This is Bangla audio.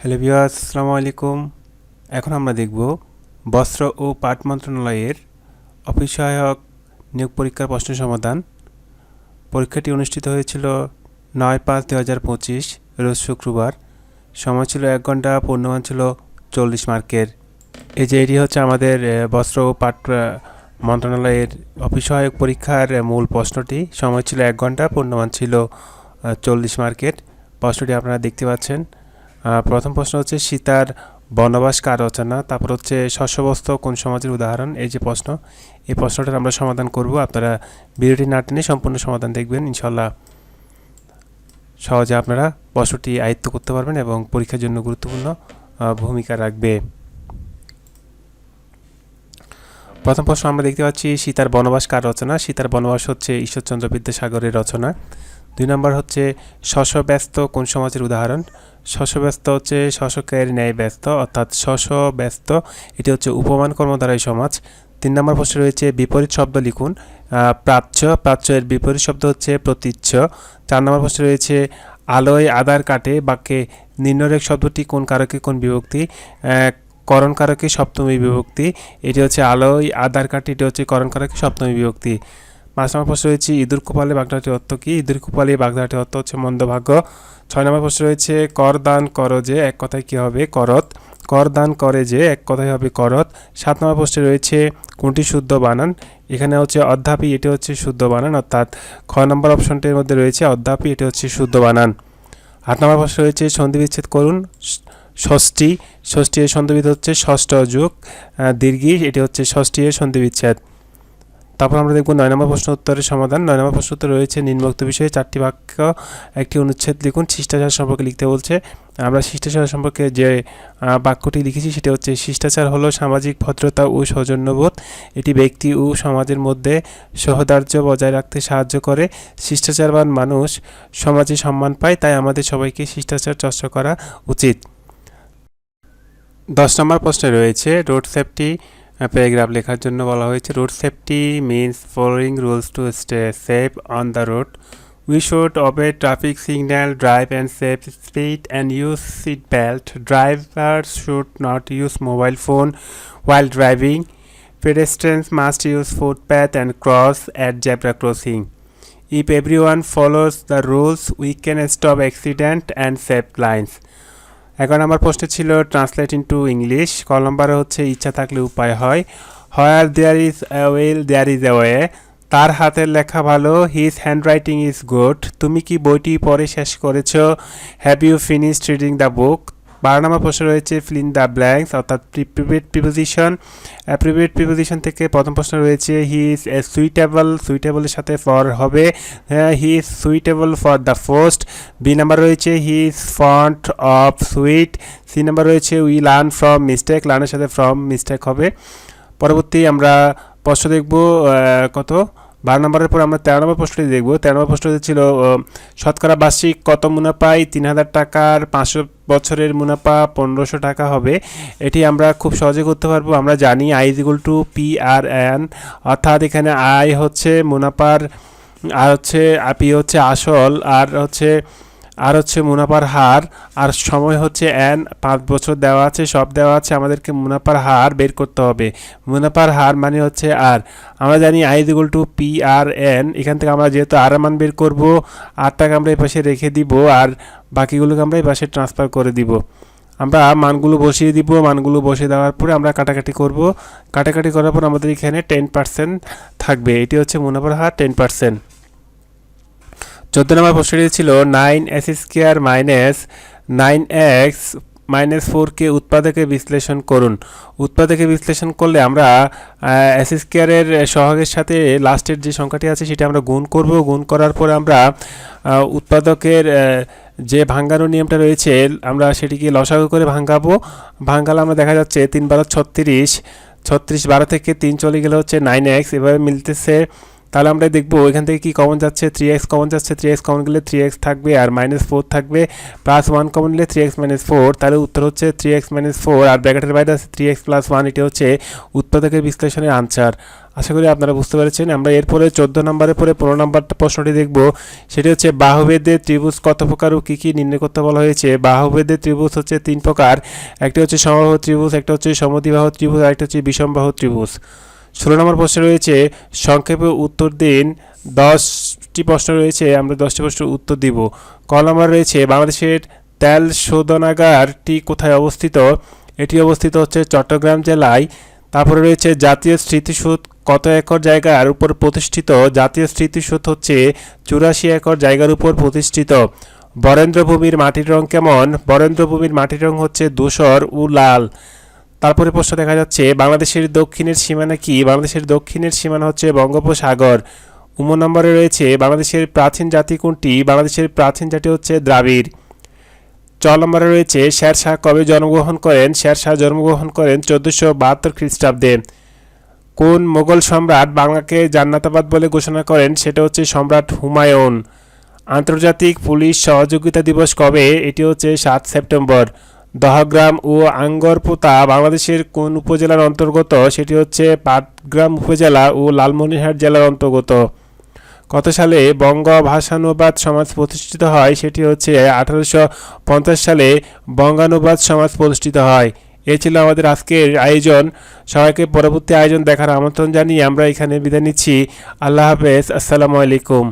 হ্যালো ভিউয়ার্স, আসসালামু আলাইকুম। এখন আমরা দেখব বস্ত্র ও পাট মন্ত্রণালয়ের অফিস সহায়ক নিয়োগ পরীক্ষার প্রশ্ন সমাধান। পরীক্ষাটি অনুষ্ঠিত হয়েছিল 9/5/2025 রোজ শুক্রবার। সময় ছিল 1 ঘন্টা, পূর্ণমান ছিল 40 মার্কের। এই যে এটি হচ্ছে আমাদের বস্ত্র ও পাট মন্ত্রণালয়ের অফিস সহায়ক পরীক্ষার মূল প্রশ্নটি। সময় ছিল 1 ঘন্টা, পূর্ণমান ছিল 40 মার্কের। প্রশ্নটি আপনারা দেখতে পাচ্ছেন। প্রথম প্রশ্ন হচ্ছে সীতার বনবাস কার রচনা, তারপর হচ্ছে শস্যবস্ত্র কোন সমাজের উদাহরণ। এই যে প্রশ্ন, এই প্রশ্নটার আমরা সমাধান করব। আপনারা ভিডিওটি না টেনে সম্পূর্ণ সমাধান দেখবেন, ইনশাল্লাহ সহজে আপনারা প্রশ্নটি আয়ত্ত করতে পারবেন এবং পরীক্ষার জন্য গুরুত্বপূর্ণ ভূমিকা রাখবে। প্রথম প্রশ্ন আমরা দেখতে পাচ্ছি সীতার বনবাস কার রচনা। সীতার বনবাস হচ্ছে ঈশ্বরচন্দ্র বিদ্যাসাগরের রচনা। 2 নম্বর হচ্ছে শস্যব্যস্ত কোন সমাজের উদাহরণ। শস্যব্যস্ত হচ্ছে শশকের ন্যায় ব্যস্ত, অর্থাৎ শস্যব্যস্ত এটি হচ্ছে উপমান কর্মধারয় সমাজ। 3 নম্বর প্রশ্ন রয়েছে বিপরীত শব্দ লিখুন। প্রাচ্য, প্রাচ্য এর বিপরীত শব্দ হচ্ছে প্রতীচ্য। 4 নম্বর প্রশ্ন রয়েছে আলোয় আধার কাটে বাক্যে নিম্নরেখ শব্দটি কোন কারকে কোন বিভক্তি। করণ কারকে সপ্তমী বিভক্তি। এটি হচ্ছে আলোয় আধার কাটে, এটি হচ্ছে করণ কারকে সপ্তমী বিভক্তি। 5 নম্বর প্রশ্ন রয়েছে ইঁদুর কপালে বাগদাটির অর্থ কী। ইঁদুর কপালে বাগদাটির অর্থ হচ্ছে মন্দভাগ্য। 6 নম্বর প্রশ্ন রয়েছে কর দান করো যে এক কথায় কী হবে, করত। কর দান করে যে এক কথায় হবে করত। 7 নম্বর প্রশ্নে রয়েছে কোনটি শুদ্ধ বানান। এখানে হচ্ছে অধ্যাপী, এটি হচ্ছে শুদ্ধ বানান, অর্থাৎ খ নম্বর অপশনটির মধ্যে রয়েছে অধ্যাপী, এটি হচ্ছে শুদ্ধ বানান। 8 নম্বর প্রশ্ন রয়েছে সন্ধি বিচ্ছেদ করুন। ষষ্ঠী, ষষ্ঠী এর সন্ধিবিচ্ছেদ হচ্ছে ষষ্ঠ যুগ দীর্ঘী, এটি হচ্ছে ষষ্ঠী এর সন্ধি বিচ্ছেদ। তারপর আমরা দেখব 9 নম্বর প্রশ্ন উত্তরের সমাধান। 9 নম্বর প্রশ্ন উত্তর রয়েছে নিম্নোক্ত বিষয়ে 4টি বাক্য একটি অনুচ্ছেদ লিখুন। শিষ্টাচার সম্পর্কে লিখতে বলছে। আমরা শিষ্টাচার সম্পর্কে যে বাক্যটি লিখেছি সেটা হচ্ছে শিষ্টাচার হলো সামাজিক ভদ্রতা ও সৌজন্যবোধ। এটি ব্যক্তি ও সমাজের মধ্যে সহোদর্য বজায় রাখতে সাহায্য করে। শিষ্টাচারবান মানুষ সমাজে সম্মান পায়, তাই আমাদের সবাইকে শিষ্টাচার চর্চা করা উচিত। 10 নম্বর প্রশ্নে রয়েছে রোড সেফটি প্যারাগ্রাফ লেখার জন্য বলা হয়েছে। Road safety means following rules to stay safe on the road. We should obey traffic signal, drive and save speed and use seat belt. Drivers should not use mobile phone while driving. Pedestrians must use footpath and cross at zebra crossing. If everyone follows the rules, we can stop accident and save lives. 11 নম্বর প্রশ্ন ছিল ট্রান্সলেট ইনটু ইংলিশ। ক নম্বরে হচ্ছে ইচ্ছা থাকলে উপায় হয়। Where there is a will there is a way. তার হাতের লেখা ভালো। His handwriting is good. তুমি কি বইটি পড়ে শেষ করেছ। Have you finished reading the book. 12 নম্বর প্রশ্ন রয়েছে ফিল ইন দ্য ব্ল্যাঙ্কস, অর্থাৎ প্রিপোজিট প্রিপোজিশন। প্রিপোজিট প্রিপোজিশন থেকে প্রথম প্রশ্ন রয়েছে হি ইজ এ সুইটেবল, সুইটেবলের সাথে ফর হবে he is suitable for the post. B number রয়েছে he is fond of sweet. C number রয়েছে উই লার্ন ফ্রম মিস্টেক, লার্নের সাথে ফ্রম মিস্টেক হবে। পরবর্তী আমরা প্রশ্ন দেখব কত 12 নম্বরের পর আমরা 13 নম্বর প্রশ্নটি দেখব। 13 নম্বর প্রশ্নটি ছিল শতকরা বার্ষিক কত মুনাফায় 3000 টাকার 500 বছরের মুনাফা 1500 টাকা হবে। এটি আমরা খুব সহজে করতে পারবো। আমরা জানি I is equal to P R N, অর্থাৎ এখানে আই হচ্ছে মুনাফার, আর হচ্ছে পি হচ্ছে আসল, আর হচ্ছে মুনাফার হার, আর সময় হচ্ছে এন, 5 বছর দেওয়া আছে, সব দেওয়া আছে। আমাদেরকে মুনাফার হার বের করতে হবে। মুনাফার হার মানে হচ্ছে আর। আমরা জানি I is equal to P R N. এখান থেকে আমরা যেহেতু আর মান বের করবো, আরটাকে আমরা এই পাশে রেখে দিব, আর বাকিগুলোকে আমরা এই পাশে ট্রান্সফার করে দিব। আমরা মানগুলো বসিয়ে দিব। মানগুলো বসিয়ে দেওয়ার পরে আমরা কাটাকাটি করব। কাটাকাটি করার পর আমাদের এখানে 10% থাকবে। এটি হচ্ছে মুনাফার হার 10%। 14 নম্বর প্রশ্নটি ছিল 9s² মাইনাস 9x মাইনাস 4কে উৎপাদকে বিশ্লেষণ করুন। উৎপাদকে বিশ্লেষণ করলে আমরা s² সহগের সাথে লাস্টের যে সংখ্যাটি আছে সেটা আমরা গুণ করব। গুণ করার পর আমরা উৎপাদকের যে ভাঙ্গানোর নিয়মটা রয়েছে আমরা সেটিকে লসাগু করে ভাঙ্গাবো। ভাঙ্গালে আমরা দেখা যাচ্ছে 3 × 12 = 36। 36 12 থেকে 3 চলে গেলে হচ্ছে 9x। এভাবে মিলতেছে তাহলে আমরা দেখবো এখান থেকে কি কমন যাচ্ছে, 3x কমন যাচ্ছে, 3x কমন গেলে 3x থাকবে আর -4 থাকবে, +1 কমন নিলে 3x - 4, তাহলে উত্তর হচ্ছে 3x - 4 আর ব্র্যাকেটের বাইরে আছে 3x + 1। এটি হচ্ছে উৎপাদকের বিশ্লেষণের আনসার। আশা করি আপনারা বুঝতে পেরেছেন। আমরা এরপরে 14 নম্বরের পরে 15 নম্বরটা প্রশ্নটি দেখব। সেটি হচ্ছে বাহুভেদে ত্রিভুজ কত প্রকার ও কী কী নির্ণয় করতে বলা হয়েছে। বাহুভেদে ত্রিভুজ হচ্ছে 3 প্রকার, একটি হচ্ছে সমবাহু ত্রিভুজ, একটা হচ্ছে সমদ্বিবাহু ত্রিভুজ আর একটা হচ্ছে বিষমবাহু ত্রিভুজ। 16 নম্বর প্রশ্ন রয়েছে, সংক্ষেপে উত্তর দিন। 10টি প্রশ্ন রয়েছে, আমরা 10টি প্রশ্নের উত্তর দিব। ক নম্বর রয়েছে, বাংলাদেশের তেল শোধনাগারটি কোথায় অবস্থিত। এটি অবস্থিত হচ্ছে চট্টগ্রাম জেলায়। তারপরে রয়েছে জাতীয় স্মৃতিসৌধ কত একর জায়গার উপর প্রতিষ্ঠিত। জাতীয় স্মৃতিসৌধ হচ্ছে 84 একর জায়গার উপর প্রতিষ্ঠিত। বরেন্দ্রভূমির মাটির রং কেমন। বরেন্দ্রভূমির মাটির রং হচ্ছে ধূসর ও লাল। তারপরে প্রশ্ন দেখা যাচ্ছে, বাংলাদেশের দক্ষিণের সীমানা কি। বাংলাদেশের দক্ষিণের সীমানা হচ্ছে বঙ্গোপসাগর। নম্বরে রয়েছে, বাংলাদেশের প্রাচীন জাতি কোনটি। বাংলাদেশের প্রাচীন জাতি হচ্ছে দ্রাবিড়। নম্বরে রয়েছে, শেরশাহ কবে জন্মগ্রহণ করেন। শেরশাহ জন্মগ্রহণ করেন 1472 খ্রিস্টাব্দে। কোন মোগল সম্রাট বাংলাকে জান্নাতাবাদ বলে ঘোষণা করেন। সেটা হচ্ছে সম্রাট হুমায়ুন। আন্তর্জাতিক পুলিশ সহযোগিতা দিবস কবে। এটি হচ্ছে 7 সেপ্টেম্বর। দহগ্রাম ও আঙ্গরপোতা বাংলাদেশের কোন উপজেলার অন্তর্গত। সেটি হচ্ছে পাটগ্রাম উপজেলা ও লালমনিরহাট জেলার অন্তর্গত। কত সালে বঙ্গ ভাষানুবাদ সমাজ প্রতিষ্ঠিত হয়। সেটি হচ্ছে 1850 সালে বঙ্গানুবাদ সমাজ প্রতিষ্ঠিত হয়। এই ছিল আমাদের আজকের আয়োজন। সবাইকে পরবর্তী আয়োজন দেখার আমন্ত্রণ জানিয়ে আমরা এখানে বিদায় নিচ্ছি। আল্লাহ হাফেজ। আসসালামু আলাইকুম।